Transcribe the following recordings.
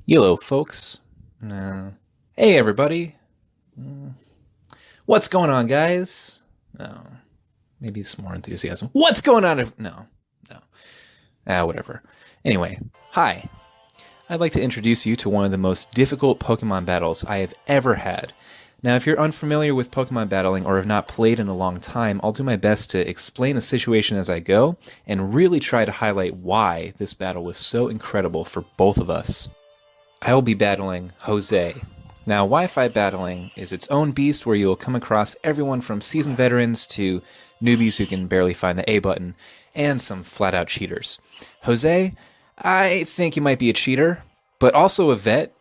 Yello, folks. Hey, everybody. What's going on, guys? No, maybe some more enthusiasm. What's going on? No. Whatever. Anyway, hi. I'd like to introduce you to one of the most difficult Pokemon battles I have ever had. Now, if you're unfamiliar with Pokemon battling or have not played in a long time, I'll do my best to explain the situation as I go and really try to highlight why this battle was so incredible for both of us. I will be battling Jose. Now, Wi-Fi battling is its own beast where you will come across everyone from seasoned veterans to newbies who can barely find the A button, and some flat-out cheaters. Jose, I think you might be a cheater, but also a vet.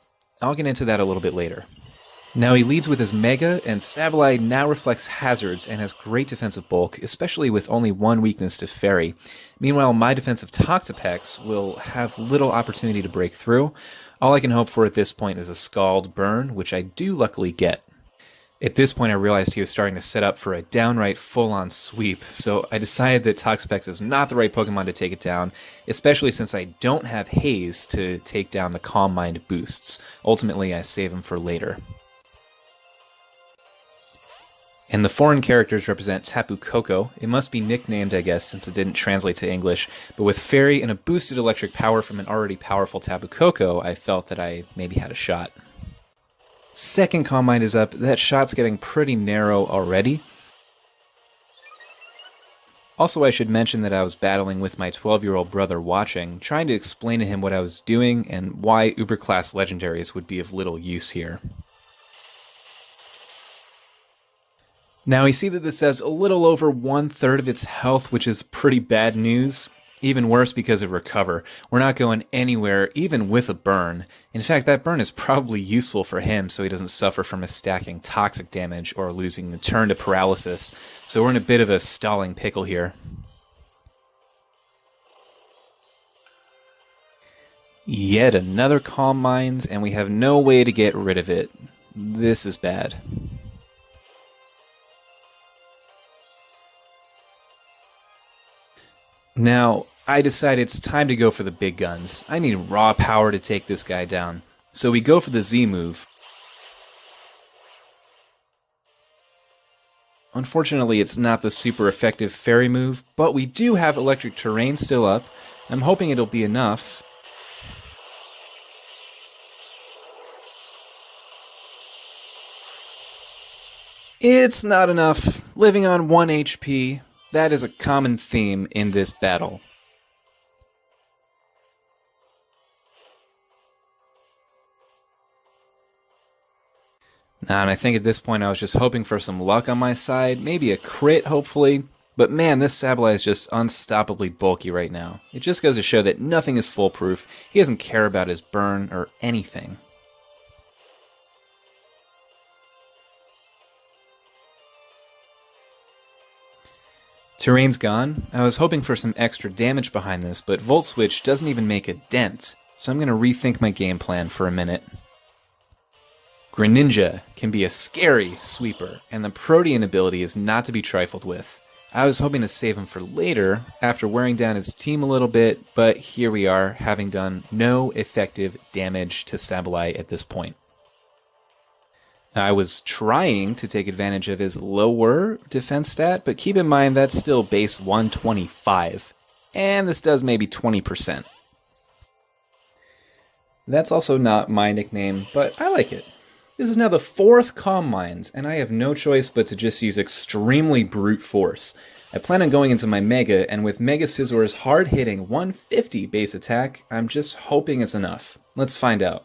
I'll get into that a little bit later. Now he leads with his Mega, and Sableye now reflects hazards and has great defensive bulk, especially with only one weakness to Fairy. Meanwhile, my defensive Toxapex will have little opportunity to break through. All I can hope for at this point is a Scald Burn, which I do luckily get. At this point I realized he was starting to set up for a downright full-on sweep, so I decided that Toxapex is not the right Pokemon to take it down, especially since I don't have Haze to take down the Calm Mind boosts. Ultimately, I save him for later. And the foreign characters represent Tapu Koko. It must be nicknamed, I guess, since it didn't translate to English, but with Fairy and a boosted electric power from an already powerful Tapu Koko, I felt that I maybe had a shot. Second Calm Mind is up. That shot's getting pretty narrow already. Also, I should mention that I was battling with my 12-year-old brother watching, trying to explain to him what I was doing and why Uber-class legendaries would be of little use here. Now we see that this has a little over 1/3 of its health, which is pretty bad news. Even worse because of Recover. We're not going anywhere, even with a burn. In fact, that burn is probably useful for him so he doesn't suffer from a stacking toxic damage or losing the turn to paralysis. So we're in a bit of a stalling pickle here. Yet another Calm Mind, and we have no way to get rid of it. This is bad. Now, I decide it's time to go for the big guns. I need raw power to take this guy down. So we go for the Z move. Unfortunately, it's not the super effective Fairy move, but we do have electric terrain still up. I'm hoping it'll be enough. It's not enough. Living on 1 HP. That is a common theme in this battle. And I think at this point I was just hoping for some luck on my side, maybe a crit, hopefully. But man, this Sableye is just unstoppably bulky right now. It just goes to show that nothing is foolproof. He doesn't care about his burn or anything. Terrain's gone. I was hoping for some extra damage behind this, but Volt Switch doesn't even make a dent, so I'm going to rethink my game plan for a minute. Greninja can be a scary sweeper, and the Protean ability is not to be trifled with. I was hoping to save him for later, after wearing down his team a little bit, but here we are, having done no effective damage to Sableye at this point. I was trying to take advantage of his lower defense stat, but keep in mind that's still base 125, and this does maybe 20%. That's also not my nickname, but I like it. This is now the 4th Calm Mind, and I have no choice but to just use extremely brute force. I plan on going into my Mega, and with Mega Scissor's hard-hitting 150 base attack, I'm just hoping it's enough. Let's find out.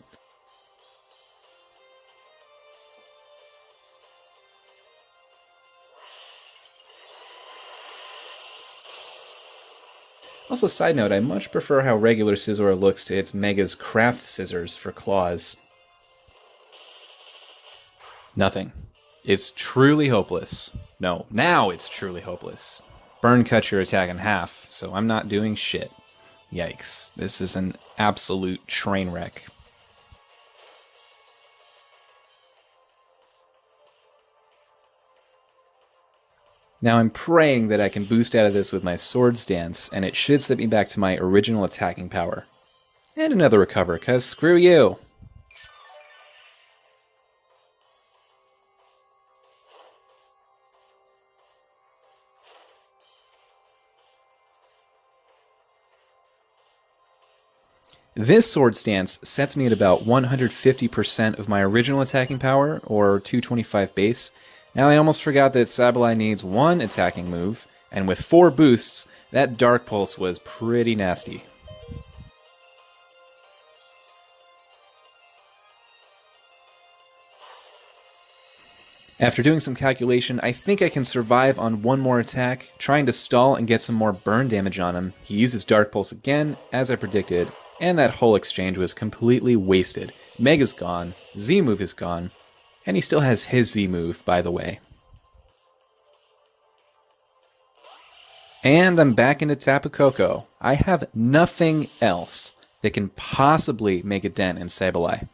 Also, side note, I much prefer how regular Scizor looks to its Mega's Craft Scissors for claws. Nothing. It's truly hopeless. No, now it's truly hopeless. Burn cuts your attack in half, so I'm not doing shit. Yikes, this is an absolute train wreck. Now I'm praying that I can boost out of this with my Swords Dance, and it should set me back to my original attacking power. And another Recover, cause screw you! This sword stance sets me at about 150% of my original attacking power, or 225 base. Now I almost forgot that Sableye needs one attacking move, and with 4 boosts, that Dark Pulse was pretty nasty. After doing some calculation, I think I can survive on one more attack, trying to stall and get some more burn damage on him. He uses Dark Pulse again, as I predicted, and that whole exchange was completely wasted. Mega's gone, Z-move is gone, and he still has his Z-move, by the way. And I'm back into Tapu Koko. I have nothing else that can possibly make a dent in Sableye.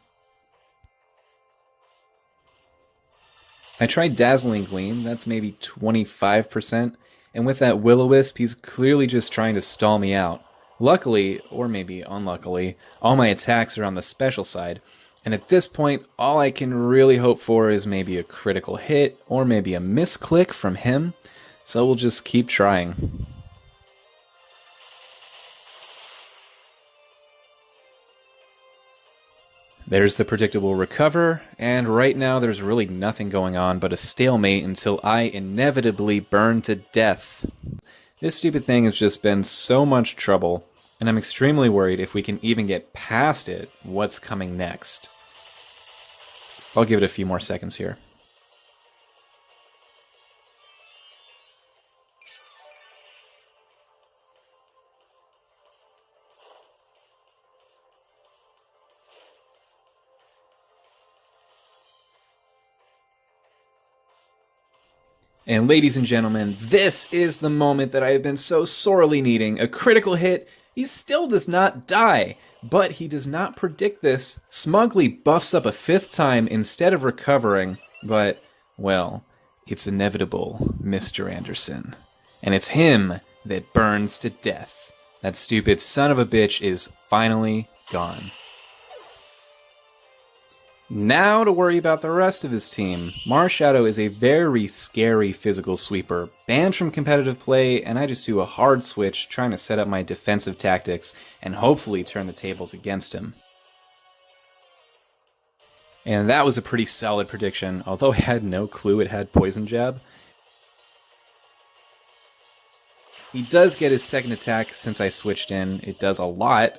I tried Dazzling Gleam, that's maybe 25%, and with that Will-O-Wisp, he's clearly just trying to stall me out. Luckily, or maybe unluckily, all my attacks are on the special side, and at this point, all I can really hope for is maybe a critical hit, or maybe a misclick from him, so we'll just keep trying. There's the predictable recover, and right now there's really nothing going on but a stalemate until I inevitably burn to death. This stupid thing has just been so much trouble, and I'm extremely worried if we can even get past it, what's coming next. I'll give it a few more seconds here. And ladies and gentlemen, this is the moment that I have been so sorely needing. A critical hit. He still does not die, but he does not predict this. Smugly buffs up a 5th time instead of recovering, but, well, it's inevitable, Mr. Anderson. And it's him that burns to death. That stupid son of a bitch is finally gone. Now to worry about the rest of his team. Marshadow is a very scary physical sweeper, banned from competitive play, and I just do a hard switch trying to set up my defensive tactics and hopefully turn the tables against him. And that was a pretty solid prediction, although I had no clue it had Poison Jab. He does get his second attack since I switched in. It does a lot.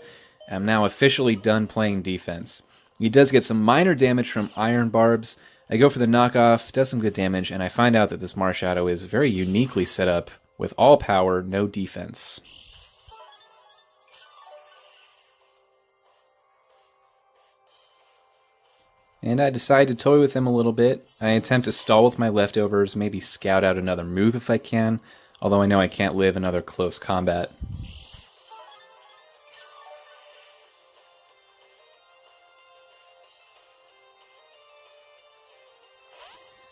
I'm now officially done playing defense. He does get some minor damage from Iron Barbs. I go for the knockoff, does some good damage, and I find out that this Marshadow is very uniquely set up with all power, no defense. And I decide to toy with him a little bit. I attempt to stall with my leftovers, maybe scout out another move if I can, although I know I can't live another close combat.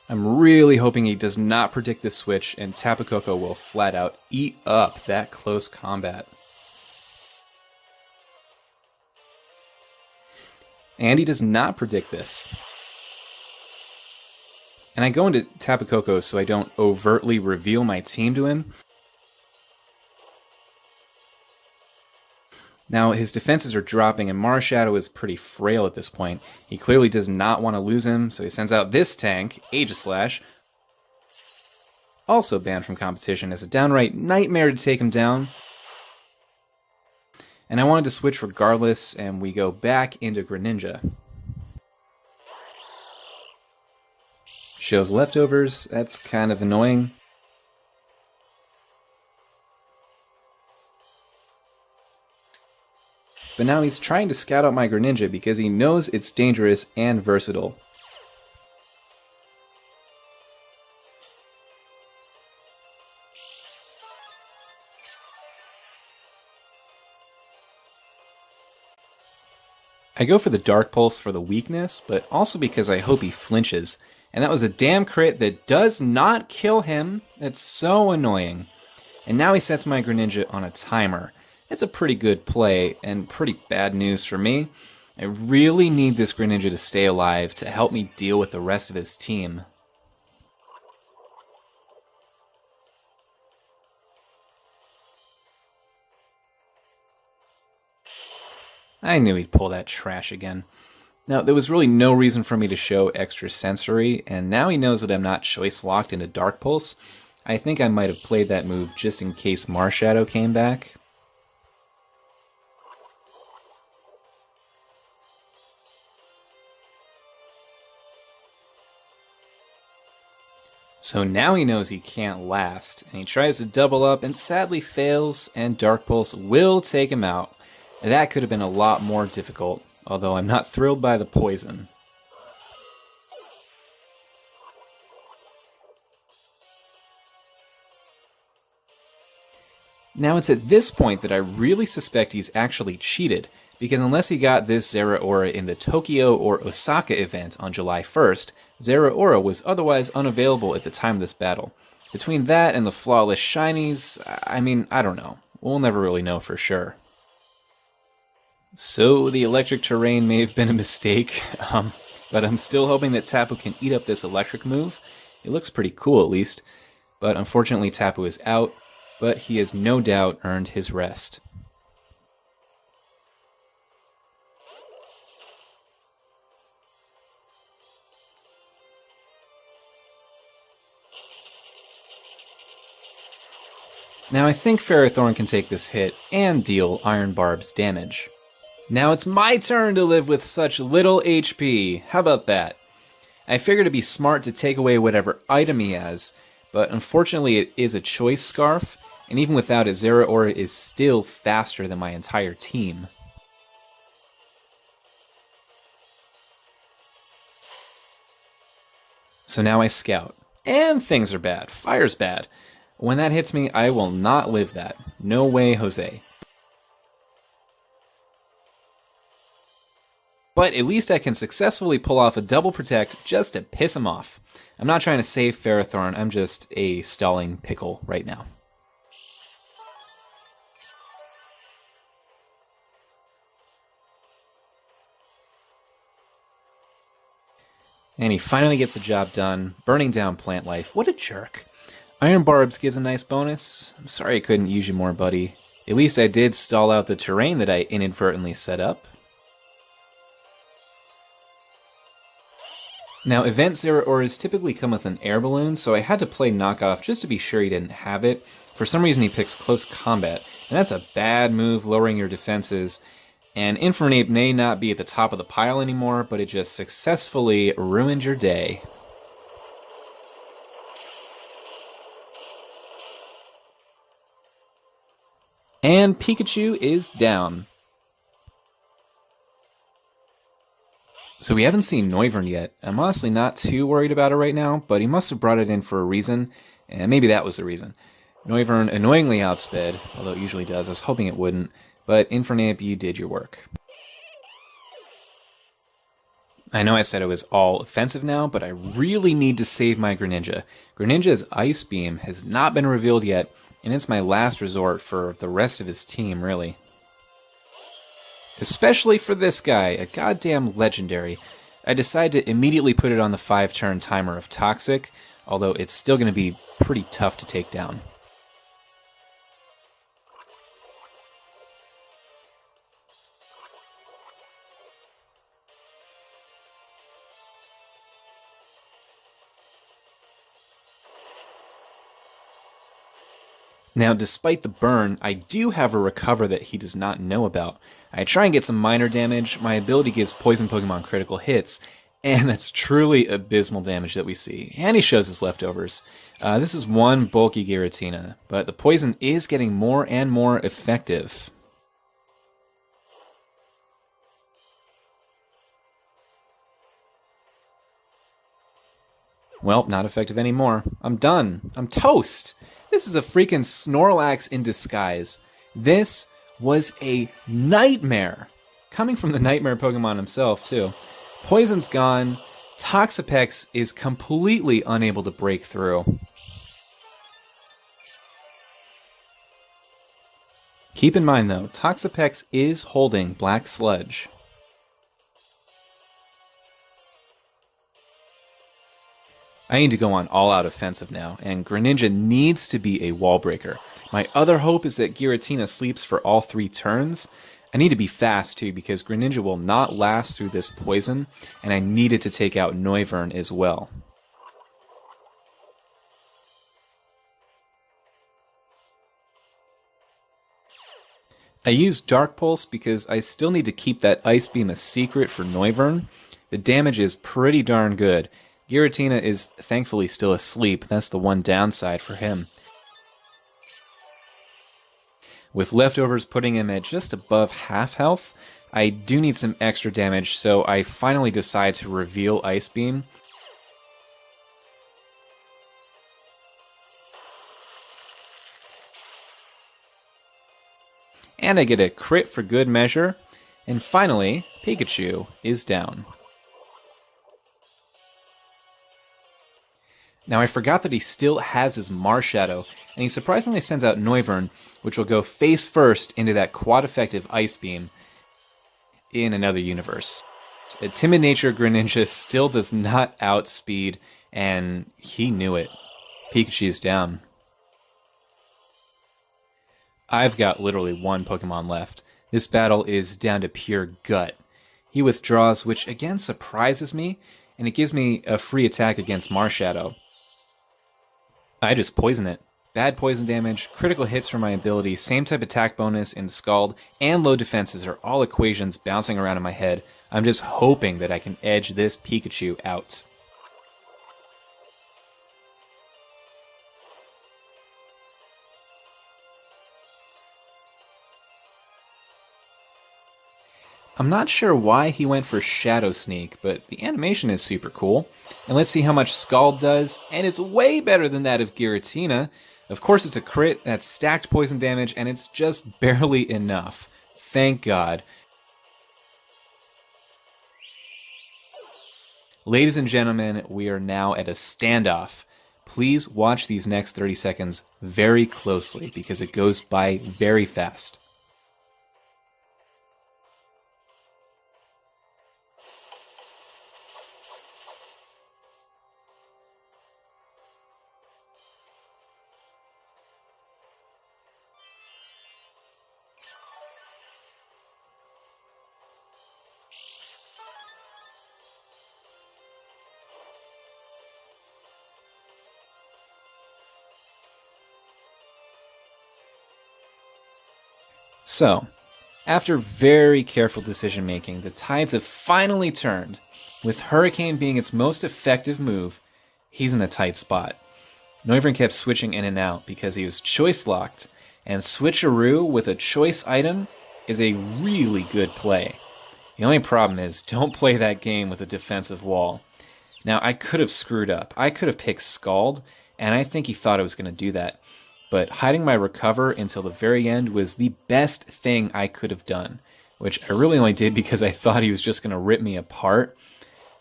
I'm really hoping he does not predict this switch and Tapu Koko will flat out eat up that close combat. And he does not predict this. And I go into Tapu Koko so I don't overtly reveal my team to him. Now, his defenses are dropping, and Marshadow is pretty frail at this point. He clearly does not want to lose him, so he sends out this tank, Aegislash, also banned from competition as a downright nightmare to take him down. And I wanted to switch regardless, and we go back into Greninja. Shows leftovers, that's kind of annoying. But now he's trying to scout out my Greninja because he knows it's dangerous and versatile. I go for the Dark Pulse for the weakness, but also because I hope he flinches. And that was a damn crit that does not kill him. It's so annoying. And now he sets my Greninja on a timer. That's a pretty good play, and pretty bad news for me. I really need this Greninja to stay alive to help me deal with the rest of his team. I knew he'd pull that trash again. Now, there was really no reason for me to show extra sensory, and now he knows that I'm not choice locked into Dark Pulse. I think I might have played that move just in case Marshadow came back. So now he knows he can't last, and he tries to double up and sadly fails, and Dark Pulse will take him out. That could have been a lot more difficult, although I'm not thrilled by the poison. Now it's at this point that I really suspect he's actually cheated, because unless he got this Zeraora in the Tokyo or Osaka event on July 1st, Zeraora was otherwise unavailable at the time of this battle. Between that and the flawless shinies, I don't know. We'll never really know for sure. So the electric terrain may have been a mistake, but I'm still hoping that Tapu can eat up this electric move. It looks pretty cool at least, but unfortunately Tapu is out, but he has no doubt earned his rest. Now I think Ferrothorn can take this hit and deal Iron Barb's damage. Now it's my turn to live with such little HP. How about that? I figured it'd be smart to take away whatever item he has, but unfortunately it is a choice scarf, and even without it, Zeraora is still faster than my entire team. So now I scout. And things are bad. Fire's bad. When that hits me, I will not live that. No way, Jose. But at least I can successfully pull off a double protect just to piss him off. I'm not trying to save Ferrothorn, I'm just a stalling pickle right now. And he finally gets the job done, burning down plant life. What a jerk. Iron Barbs gives a nice bonus. I'm sorry I couldn't use you more, buddy. At least I did stall out the terrain that I inadvertently set up. Now, event Zeraoras typically come with an air balloon, so I had to play knockoff just to be sure he didn't have it. For some reason he picks close combat, and that's a bad move, lowering your defenses. And Infernape may not be at the top of the pile anymore, but it just successfully ruined your day. And Pikachu is down. So we haven't seen Noivern yet. I'm honestly not too worried about it right now, but he must have brought it in for a reason, and maybe that was the reason. Noivern annoyingly outsped, although it usually does. I was hoping it wouldn't, but Infernape, you did your work. I know I said it was all offensive now, but I really need to save my Greninja. Greninja's Ice Beam has not been revealed yet, and it's my last resort for the rest of his team, really. Especially for this guy, a goddamn legendary. I decided to immediately put it on the 5-turn timer of Toxic, although it's still going to be pretty tough to take down. Now, despite the burn, I do have a recover that he does not know about. I try and get some minor damage, my ability gives poison Pokemon critical hits, and that's truly abysmal damage that we see. And he shows his leftovers. This is one bulky Giratina, but the poison is getting more and more effective. Well, not effective anymore. I'm done. I'm toast. This is a freaking Snorlax in disguise. This was a nightmare. Coming from the nightmare Pokemon himself, too. Poison's gone. Toxapex is completely unable to break through. Keep in mind, though, Toxapex is holding Black Sludge. I need to go on all-out offensive now, and Greninja needs to be a wall breaker. My other hope is that Giratina sleeps for all 3 turns. I need to be fast too because Greninja will not last through this poison, and I needed to take out Noivern as well. I used Dark Pulse because I still need to keep that Ice Beam a secret for Noivern. The damage is pretty darn good. Giratina is thankfully still asleep, that's the one downside for him. With leftovers putting him at just above half health, I do need some extra damage, so I finally decide to reveal Ice Beam. And I get a crit for good measure, and finally, Pikachu is down. Now I forgot that he still has his Marshadow, and he surprisingly sends out Noivern, which will go face first into that quad-effective Ice Beam in another universe. A timid nature Greninja still does not outspeed, and he knew it. Pikachu's down. I've got literally one Pokemon left. This battle is down to pure gut. He withdraws, which again surprises me, and it gives me a free attack against Marshadow. I just poison it. Bad poison damage, critical hits for my ability, same type attack bonus in Scald, and low defenses are all equations bouncing around in my head. I'm just hoping that I can edge this Pikachu out. I'm not sure why he went for Shadow Sneak, but the animation is super cool. And let's see how much Scald does, and it's way better than that of Giratina. Of course it's a crit, that's stacked poison damage, and it's just barely enough. Thank God. Ladies and gentlemen, we are now at a standoff. Please watch these next 30 seconds very closely because it goes by very fast. So, after very careful decision making, the tides have finally turned. With Hurricane being its most effective move, he's in a tight spot. Noivern kept switching in and out because he was choice locked, and Switcheroo with a choice item is a really good play. The only problem is, don't play that game with a defensive wall. Now, I could have screwed up. I could have picked Scald, and I think he thought I was going to do that. But hiding my recover until the very end was the best thing I could have done, which I really only did because I thought he was just going to rip me apart.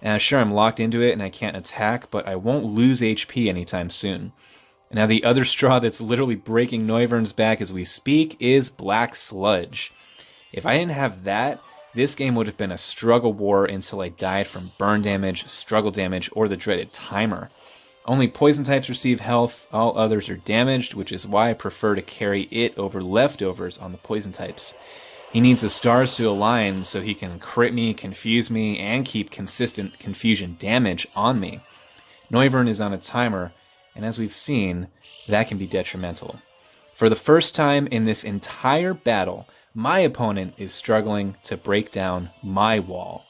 And sure, I'm locked into it and I can't attack, but I won't lose HP anytime soon. Now the other straw that's literally breaking Noivern's back as we speak is Black Sludge. If I didn't have that, this game would have been a struggle war until I died from burn damage, struggle damage, or the dreaded timer. Only poison types receive health, all others are damaged, which is why I prefer to carry it over leftovers on the poison types. He needs the stars to align so he can crit me, confuse me, and keep consistent confusion damage on me. Noivern is on a timer, and as we've seen, that can be detrimental. For the first time in this entire battle, my opponent is struggling to break down my wall.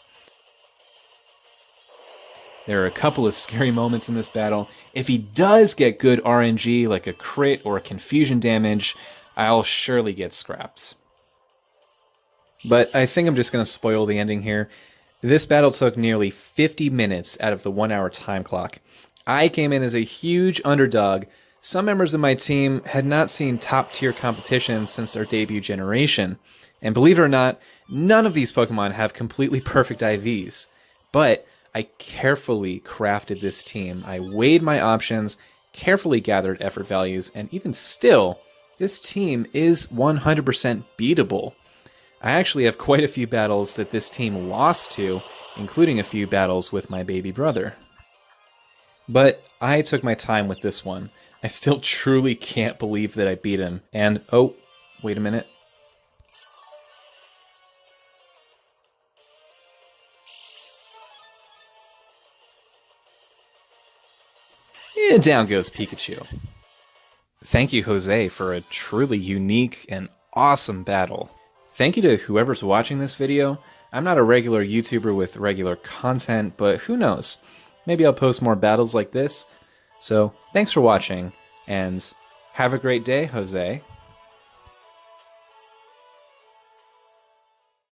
There are a couple of scary moments in this battle. If he does get good RNG, like a crit or a confusion damage, I'll surely get scrapped. But I think I'm just going to spoil the ending here. This battle took nearly 50 minutes out of the 1 hour time clock. I came in as a huge underdog. Some members of my team had not seen top tier competition since their debut generation. And believe it or not, none of these Pokemon have completely perfect IVs. But I carefully crafted this team. I weighed my options, carefully gathered effort values, and even still, this team is 100% beatable. I actually have quite a few battles that this team lost to, including a few battles with my baby brother. But I took my time with this one. I still truly can't believe that I beat him. And, oh, wait a minute. And down goes Pikachu. Thank you, Jose, for a truly unique and awesome battle. Thank you to whoever's watching this video. I'm not a regular YouTuber with regular content, but who knows? Maybe I'll post more battles like this. So, thanks for watching, and have a great day, Jose.